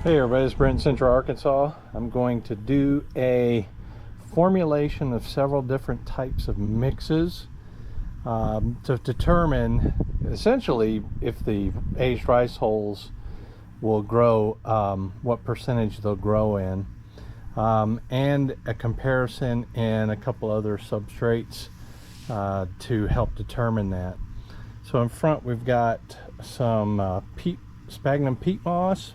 Hey everybody, it's Brent in Central Arkansas. I'm going to do a formulation of several different types of mixes to determine essentially if the aged rice hulls will grow, what percentage they'll grow in, and a comparison and a couple other substrates to help determine that. So in front we've got some sphagnum peat moss.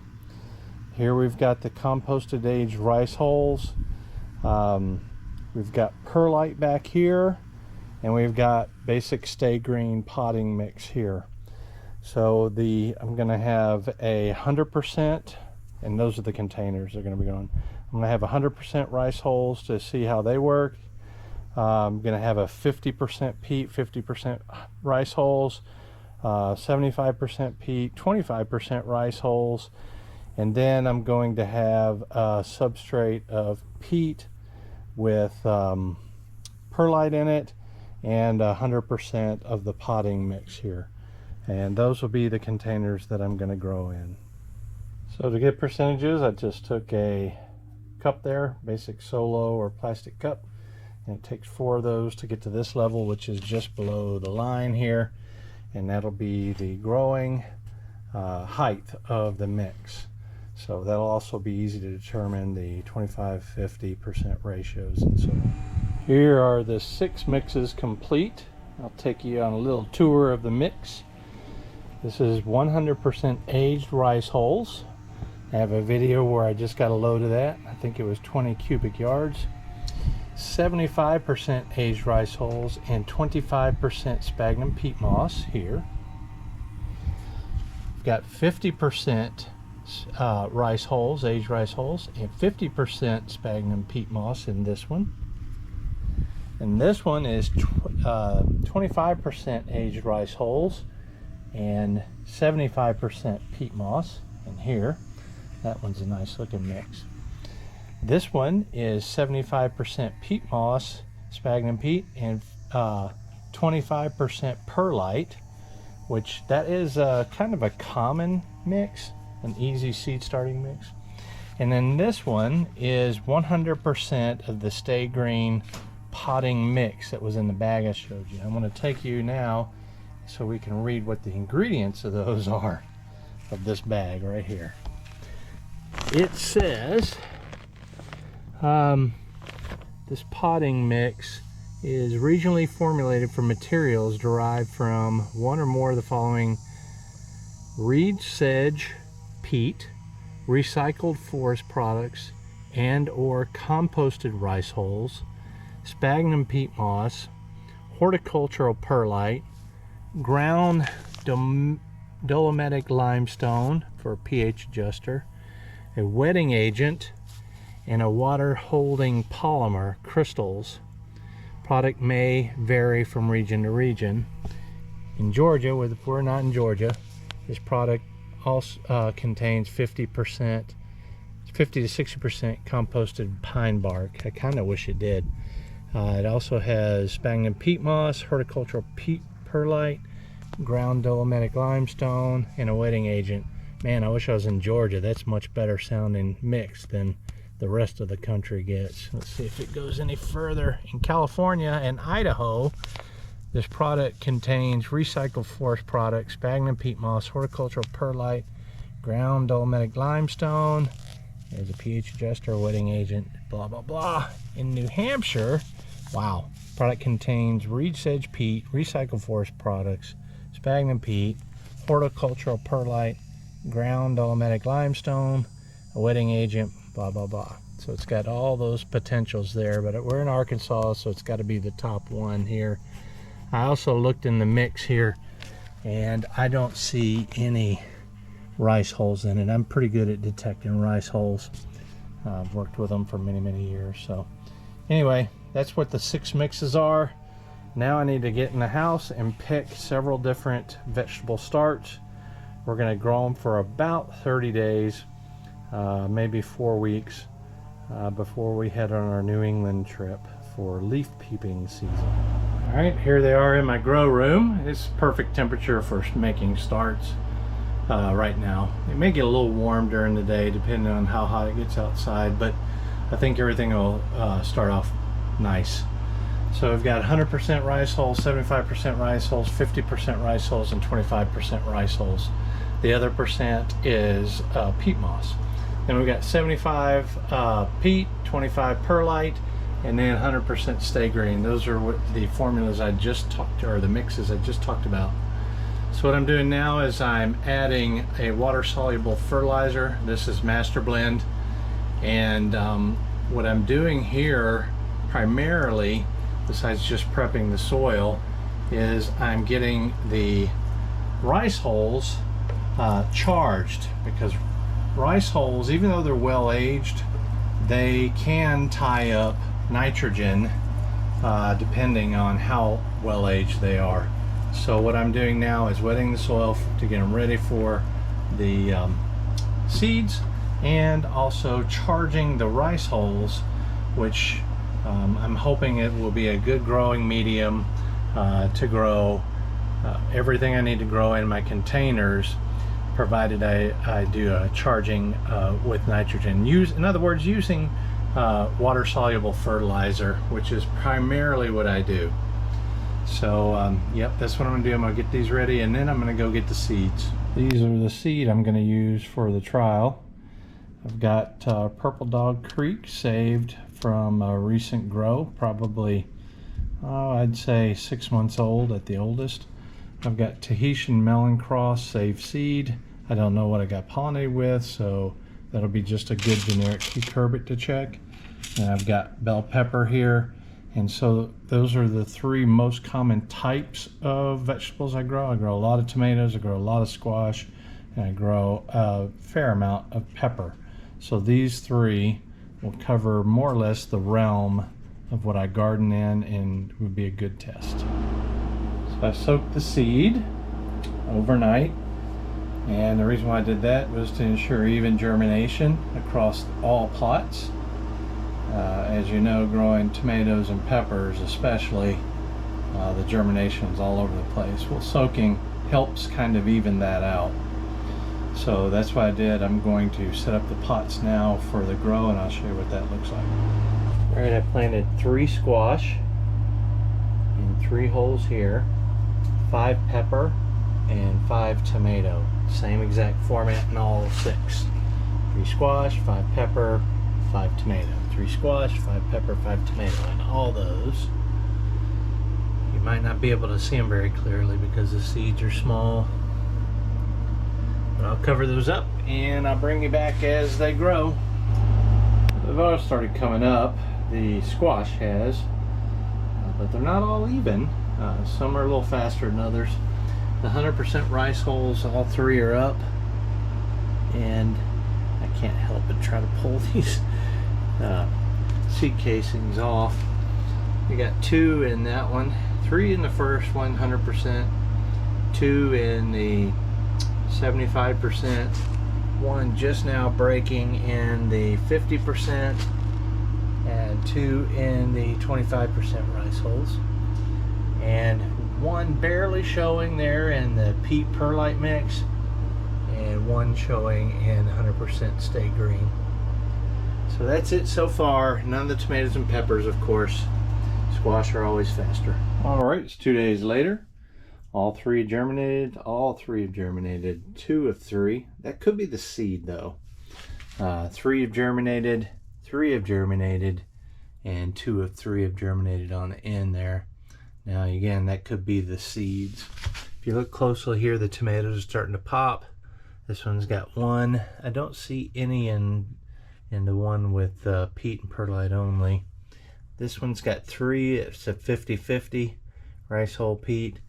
Here we've got the composted aged rice hulls. We've got perlite back here, and we've got basic stay green potting mix here. So I'm going to have 100%, and those are the containers they're going to be going. I'm going to have 100% rice hulls to see how they work. I'm going to have a 50% peat, 50% rice hulls, 75% peat, 25% rice hulls. And then I'm going to have a substrate of peat with perlite in it and 100% of the potting mix here. And those will be the containers that I'm going to grow in. So to get percentages, I just took a cup there, basic solo or plastic cup. And it takes 4 of those to get to this level, which is just below the line here. And that'll be the growing height of the mix. So that'll also be easy to determine the 25-50% ratios and so on. Here are the 6 mixes complete. I'll take you on a little tour of the mix. This is 100% aged rice hulls. I have a video where I just got a load of that. I think it was 20 cubic yards. 75% aged rice hulls and 25% sphagnum peat moss here. We've got 50% rice hulls, aged rice hulls, and 50% sphagnum peat moss in this one. And this one is 25% aged rice hulls and 75% peat moss in here. That one's a nice looking mix. This one is 75% peat moss, sphagnum peat, and 25% perlite, which that is kind of a common mix, an easy seed starting mix. And then this one is 100% of the stay green potting mix that was in the bag I showed you. I'm going to take you now so we can read what the ingredients of those are, of this bag right here. It says this potting mix is regionally formulated from materials derived from one or more of the following: reed sedge peat, recycled forest products and or composted rice hulls, sphagnum peat moss, horticultural perlite, ground dolomitic limestone for a pH adjuster, a wetting agent, and a water holding polymer crystals. Product may vary from region to region. In Georgia, if we're not in Georgia, this product also contains 50 to 60% composted pine bark. I kind of wish it did. It also has sphagnum peat moss, horticultural peat perlite, ground dolomitic limestone, and a wetting agent. Man, I wish I was in Georgia. That's much better sounding mix than the rest of the country gets. Let's see if it goes any further. In California and Idaho, this product contains recycled forest products, sphagnum peat moss, horticultural perlite, ground dolomitic limestone. There's a pH adjuster, wetting agent, blah, blah, blah. In New Hampshire, wow, product contains reed sedge peat, recycled forest products, sphagnum peat, horticultural perlite, ground dolomitic limestone, a wetting agent, blah, blah, blah. So it's got all those potentials there, but we're in Arkansas, so it's got to be the top one here. I also looked in the mix here, and I don't see any rice hulls in it. I'm pretty good at detecting rice hulls. I've worked with them for many, many years. So anyway, that's what the 6 mixes are. Now I need to get in the house and pick several different vegetable starts. We're going to grow them for about 30 days, maybe 4 weeks, before we head on our New England trip for leaf peeping season. All right, here they are in my grow room. It's perfect temperature for making starts. right now. It may get a little warm during the day depending on how hot it gets outside, but I think everything will start off nice. So we've got 100% rice hulls, 75% rice hulls, 50% rice hulls, and 25% rice hulls. The other percent is peat moss. Then we've got 75 peat, 25 perlite, and then 100% stay green. Those are what the formulas I just talked, or the mixes I just talked about. So what I'm doing now is I'm adding a water-soluble fertilizer. This is Master Blend, and what I'm doing here primarily, besides just prepping the soil, is I'm getting the rice hulls charged, because rice hulls, even though they're well aged, they can tie up nitrogen depending on how well aged they are. So what I'm doing now is wetting the soil to get them ready for the seeds, and also charging the rice hulls, which I'm hoping it will be a good growing medium to grow everything I need to grow in my containers, provided I do a charging with nitrogen. In other words, using water-soluble fertilizer, which is primarily what I do. So yep, that's what I'm gonna do. I'm gonna get these ready, and then I'm gonna go get the seeds. These are the seed I'm gonna use for the trial. I've got Purple Dog Creek saved from a recent grow, probably I'd say 6 months old at the oldest. I've got Tahitian Melon Cross saved seed. I don't know what I got pollinated with, so that'll be just a good generic cucurbit to check. And I've got bell pepper here. And so those are the 3 most common types of vegetables I grow. I grow a lot of tomatoes, I grow a lot of squash, and I grow a fair amount of pepper. So these 3 will cover more or less the realm of what I garden in, and would be a good test. So I soaked the seed overnight, and the reason why I did that was to ensure even germination across all plots. As you know, growing tomatoes and peppers especially, the germination is all over the place. Well, soaking helps kind of even that out. So that's what I did. I'm going to set up the pots now for the grow, and I'll show you what that looks like. All right, I planted 3 squash in 3 holes here, 5 pepper, and 5 tomato. Same exact format in all 6. 3 squash, 5 pepper, 5 tomato. 3 squash, 5 pepper, 5 tomato. And all those, you might not be able to see them very clearly because the seeds are small, but I'll cover those up and I'll bring you back as they grow. They've all started coming up, the squash has, but they're not all even. Some are a little faster than others. The 100% rice hulls, all 3 are up, and I can't help but try to pull these seed casings off. We got 2 in that one, 3 in the first one, 100%, 2 in the 75%, 1 just now breaking in the 50%, and 2 in the 25% rice hulls, and 1 barely showing there in the peat perlite mix, and 1 showing in 100% stay green. So that's it so far. None of the tomatoes and peppers, of course. Squash are always faster. All right, it's 2 days later. All 3 germinated. All 3 have germinated. 2 of 3. That could be the seed though. 3 have germinated. 3 have germinated. And 2 of 3 have germinated on the end there. Now again, that could be the seeds. If you look closely here, the tomatoes are starting to pop. This one's got 1. I don't see any in the one with peat and perlite only. This one's got 3. It's a 50-50 rice hull peat.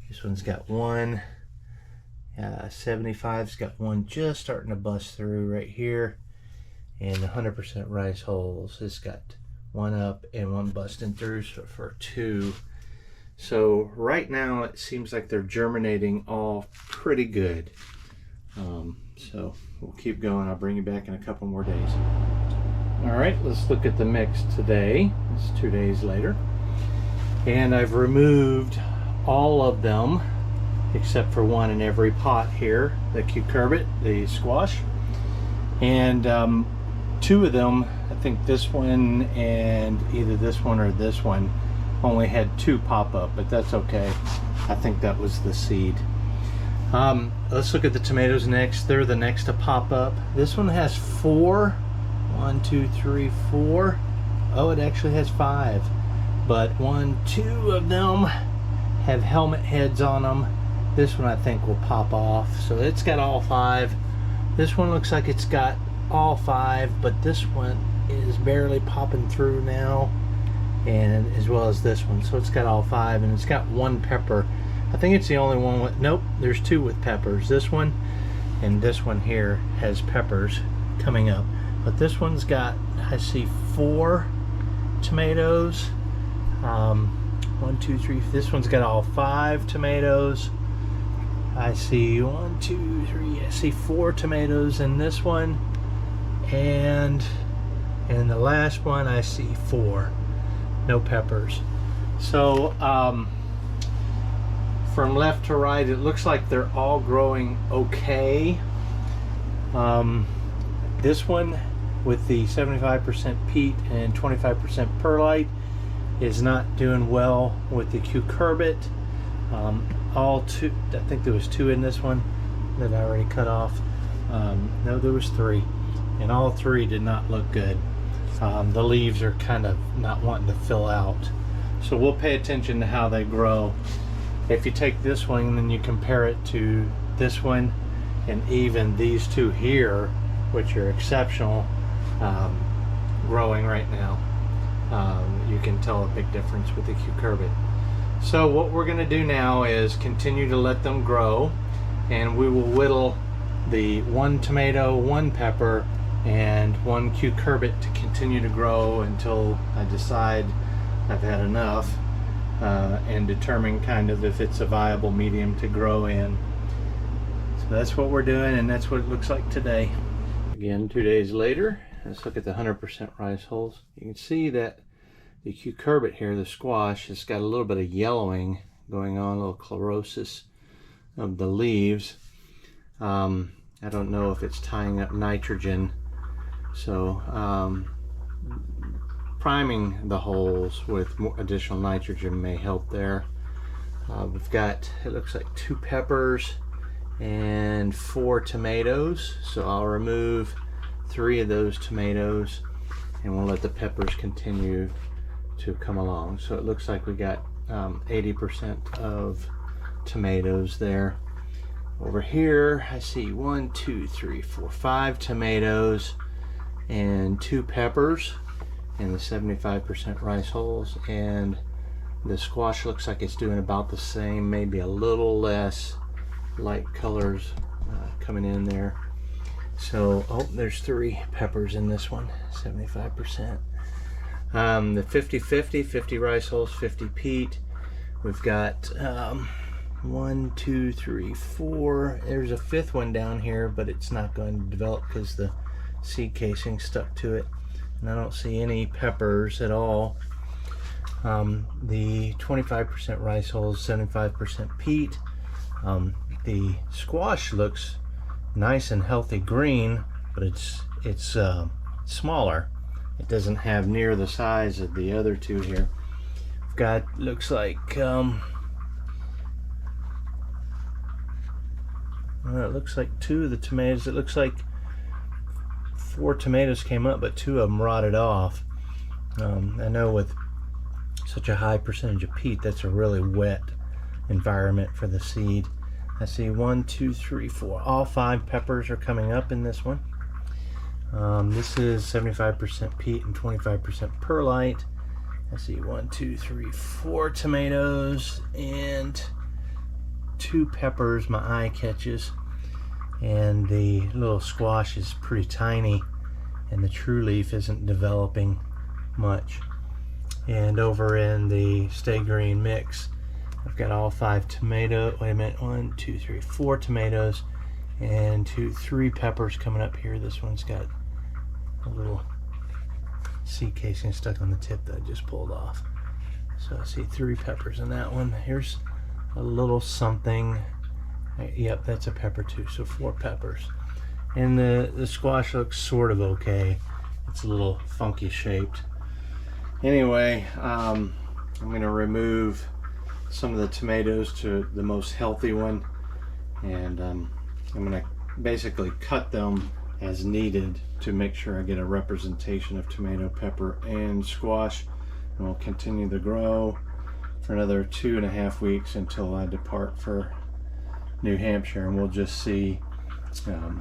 This one's got 1. 75's got 1 just starting to bust through right here. And the 100% rice hulls has got 1 up and 1 busting through, so for 2. So right now it seems like they're germinating all pretty good. So we'll keep going. I'll bring you back in a couple more days. All right, let's look at the mix today. It's 2 days later. And I've removed all of them except for one in every pot here, the cucurbit, the squash. And two of them, I think this one and either this one or this one, only had 2 pop up, but that's okay. I think that was the seed. Let's look at the tomatoes next. They're the next to pop up. This one has 4. 1, 2, 3, 4. Oh, it actually has 5. But 1, 2 of them have helmet heads on them. This one I think will pop off. So it's got all 5. This one looks like it's got all 5, but this one is barely popping through now, and as well as this one. So it's got all 5, and it's got 1 pepper. I think it's the only one with, nope, there's 2 with peppers. This one and this one here has peppers coming up. But this one's got, I see 4 tomatoes. 1, 2, 3. This one's got all 5 tomatoes. I see 1, 2, 3. I see 4 tomatoes in this one, and in the last one I see 4. No peppers. So from left to right, it looks like they're all growing okay. This one with the 75% peat and 25% perlite is not doing well with the cucurbit. All 2, I think there was 2 in this one that I already cut off. No, there was 3, and all 3 did not look good. The leaves are kind of not wanting to fill out. So we'll pay attention to how they grow. If you take this one and then you compare it to this one and even these 2 here, which are exceptional growing right now, you can tell a big difference with the cucurbit. So what we're going to do now is continue to let them grow, and we will whittle the 1 tomato, 1 pepper, and 1 cucurbit to continue to grow until I decide I've had enough, and determine kind of if it's a viable medium to grow in. So that's what we're doing, and that's what it looks like today. Again, 2 days later, let's look at the 100% rice hulls. You can see that the cucurbit here, the squash, has got a little bit of yellowing going on, a little chlorosis of the leaves. I don't know if it's tying up nitrogen, so priming the holes with more additional nitrogen may help there. We've got, it looks like 2 peppers and 4 tomatoes, so I'll remove 3 of those tomatoes and we'll let the peppers continue to come along. So it looks like we got 80% of tomatoes there. Over here I see 1, 2, 3, 4, 5 tomatoes and 2 peppers in the 75% rice hulls, and the squash looks like it's doing about the same, maybe a little less light colors coming in there. So, oh, there's 3 peppers in this one, 75%. The 50-50, 50 rice hulls, 50 peat. We've got 1, 2, 3, 4. There's a 5th one down here, but it's not going to develop because the seed casing stuck to it. And I don't see any peppers at all. The 25% rice hulls, 75% peat. The squash looks nice and healthy green, but it's smaller. It doesn't have near the size of the other 2 here. We've got, looks like well, it looks like 2 of the tomatoes, it looks like 4 tomatoes came up, but 2 of them rotted off. I know with such a high percentage of peat, that's a really wet environment for the seed. I see 1, 2, 3, 4. All 5 peppers are coming up in this one. This is 75% peat and 25% perlite. I see 1, 2, 3, 4 tomatoes and 2 peppers my eye catches. And the little squash is pretty tiny, and the true leaf isn't developing much. And over in the Stay Green mix, I've got all 5 tomatoes. Wait a minute, 1, 2, 3, 4 tomatoes and 2, 3 peppers coming up here. This one's got a little seed casing stuck on the tip that I just pulled off. So I see 3 peppers in that one. Here's a little something Yep, that's a pepper too, so 4 peppers. And the squash looks sort of okay. It's a little funky shaped. Anyway, I'm going to remove some of the tomatoes to the most healthy one, and I'm going to basically cut them as needed to make sure I get a representation of tomato, pepper, and squash. And we'll continue to grow for another 2.5 weeks until I depart for New Hampshire, and we'll just see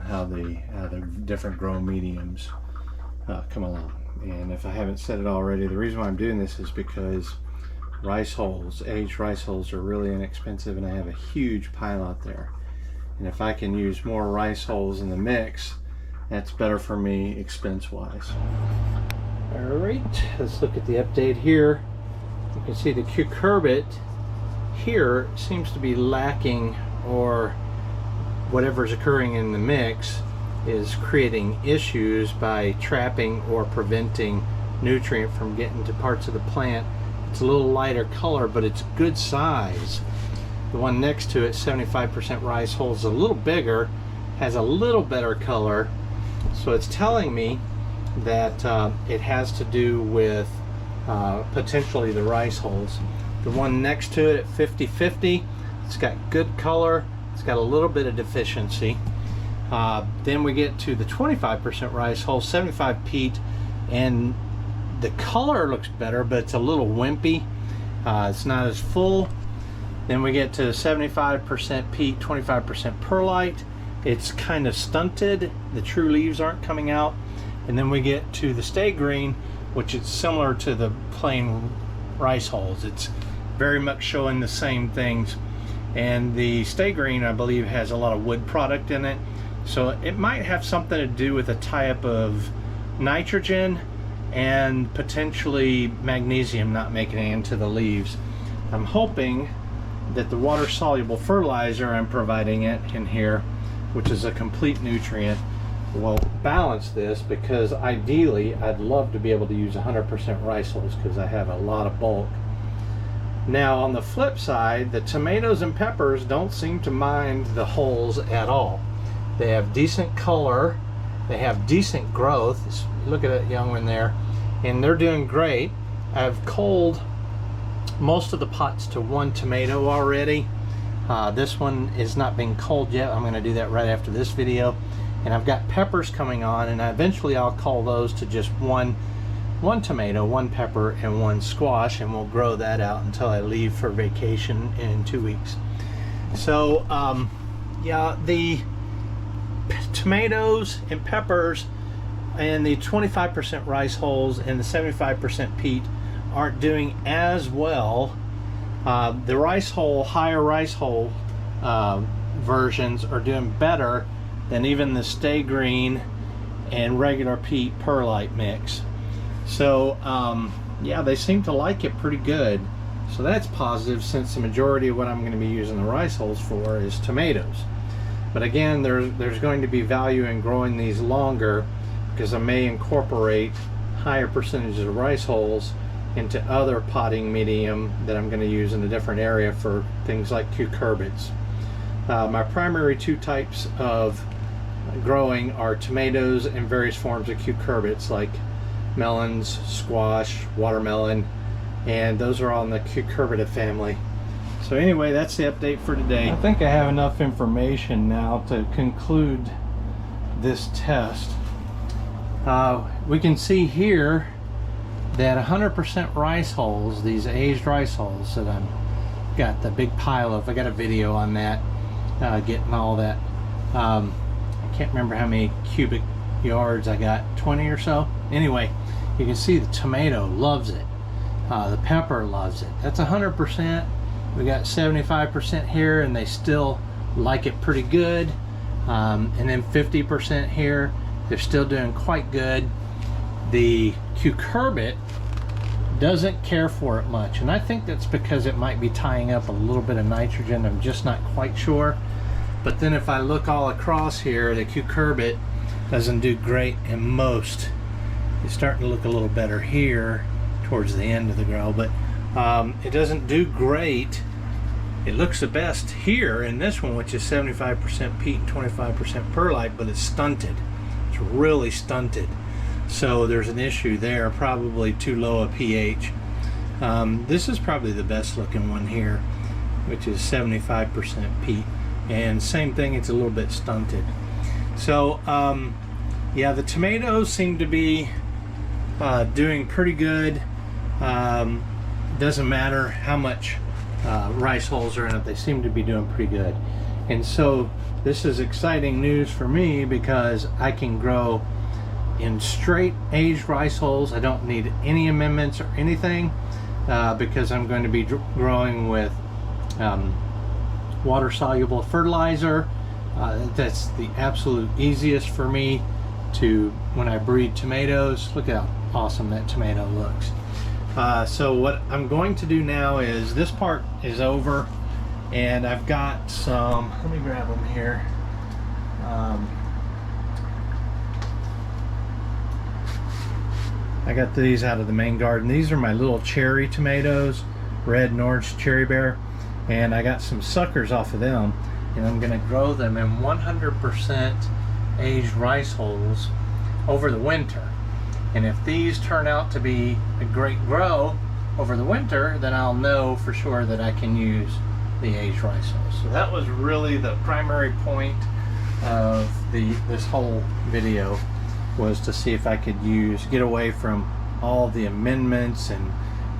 how the different grow mediums come along. And if I haven't said it already, the reason why I'm doing this is because rice hulls, aged rice hulls, are really inexpensive, and I have a huge pile out there. And if I can use more rice hulls in the mix, that's better for me expense-wise. All right, let's look at the update here. You can see the cucurbit here seems to be lacking, or whatever's occurring in the mix is creating issues by trapping or preventing nutrient from getting to parts of the plant. It's a little lighter color, but it's good size. The one next to it, 75% rice hull, is a little bigger, has a little better color, so it's telling me that it has to do with potentially the rice hulls. The one next to it at 50-50, it's got good color, it's got a little bit of deficiency. Then we get to the 25% rice hull, 75 peat, and the color looks better, but it's a little wimpy. It's not as full. Then we get to 75% peat, 25% perlite. It's kind of stunted. The true leaves aren't coming out. And then we get to the stay green, which is similar to the plain rice hulls. It's very much showing the same things. And the stay green, I believe, has a lot of wood product in it. So it might have something to do with a type of nitrogen and potentially magnesium not making it into the leaves. I'm hoping that the water-soluble fertilizer I'm providing it in here, which is a complete nutrient, will balance this, because ideally I'd love to be able to use 100% rice hulls because I have a lot of bulk. Now on the flip side, the tomatoes and peppers don't seem to mind the hulls at all. They have decent color, they have decent growth. Look at that young one there, and they're doing great. I've culled most of the pots to 1 tomato already. This is not being culled yet. I'm going to do that right after this video. And I've got peppers coming on, and eventually I'll cull those to just one tomato, 1 pepper, and 1 squash, and we'll grow that out until I leave for vacation in 2 weeks. So yeah, the tomatoes and peppers and the 25% rice hulls and the 75% peat aren't doing as well. The rice hull, higher rice hull versions are doing better than even the stay green and regular peat perlite mix. So yeah, they seem to like it pretty good. So that's positive, since the majority of what I'm going to be using the rice hulls for is tomatoes. But again, there's going to be value in growing these longer, because I may incorporate higher percentages of rice hulls into other potting medium that I'm going to use in a different area for things like cucurbits. My primary 2 types of growing are tomatoes and various forms of cucurbits like melons, squash, watermelon, and those are all in the cucurbita family. So anyway, that's the update for today. I think I have enough information now to conclude this test. We can see here that 100% rice hulls, these aged rice hulls that I've got the big pile of, I got a video on that, getting all that. I can't remember how many cubic yards I got, 20 or so. Anyway, you can see the tomato loves it. The pepper loves it. That's 100%. We got 75% here, and they still like it pretty good. And then 50% here, they're still doing quite good. The cucurbit doesn't care for it much, and I think that's because it might be tying up a little bit of nitrogen. I'm just not quite sure. But then if I look all across here, the cucurbit doesn't do great in most. It's starting to look a little better here towards the end of the grow, but it doesn't do great It looks the best here in this one, which is 75% peat and 25% perlite, but it's stunted. It's really stunted. So there's an issue there, probably too low a pH. This is probably the best looking one here, which is 75% peat. And same thing, it's a little bit stunted. So yeah, the tomatoes seem to be doing pretty good. Doesn't matter how much rice hulls are in it, they seem to be doing pretty good. And so this is exciting news for me because I can grow in straight aged rice hulls. I don't need any amendments or anything because I'm going to be growing with water soluble fertilizer. That's the absolute easiest for me to, when I breed tomatoes. Look how awesome that tomato looks. So what I'm going to do now is, this part is over, and I've got some, let me grab them here. I got these out of the main garden. These are my little cherry tomatoes, red and orange cherry bear, and I got some suckers off of them, and I'm going to grow them in 100% aged rice hulls over the winter. And if these turn out to be a great grow over the winter, then I'll know for sure that I can use the aged rice hulls. So that was really the primary point of this whole video, was to see if I could get away from all the amendments and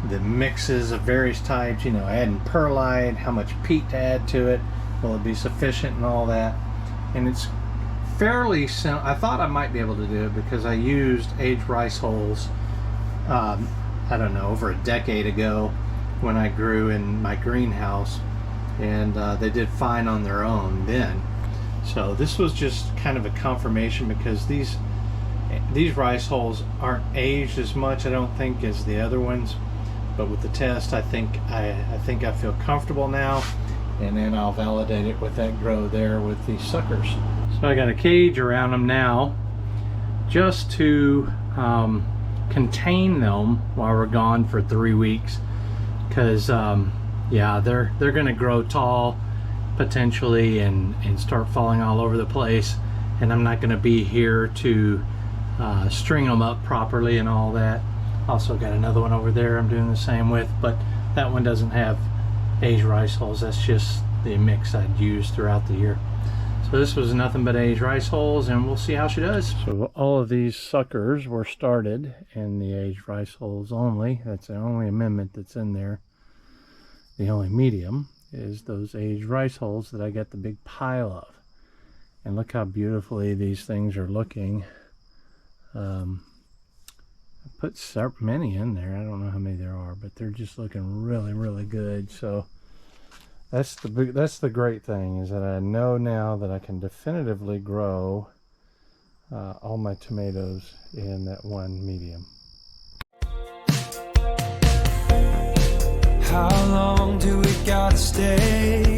the mixes of various types, you know, adding perlite, how much peat to add to it, will it be sufficient and all that. And it's fairly simple. I thought I might be able to do it because I used aged rice hulls, I don't know, over a decade ago when I grew in my greenhouse, and they did fine on their own then. So this was just kind of a confirmation, because these rice hulls aren't aged as much, I don't think, as the other ones. But with the test, I think I feel comfortable now, and then I'll validate it with that grow there with these suckers. So I got a cage around them now, just to contain them while we're gone for 3 weeks, because yeah, they're gonna grow tall potentially and start falling all over the place, and I'm not gonna be here to string them up properly and all that. Also got another one over there I'm doing the same with, but that one doesn't have aged rice hulls. That's just the mix I'd use throughout the year. So this was nothing but aged rice hulls, and we'll see how she does. So all of these suckers were started in the aged rice hulls only. That's the only amendment that's in there. The only medium is those aged rice hulls that I got the big pile of. And look how beautifully these things are looking. I put many in there. I don't know how many there are, but they're just looking really, really good. So that's the great thing, is that I know now that I can definitively grow all my tomatoes in that one medium. How long do we gotta stay?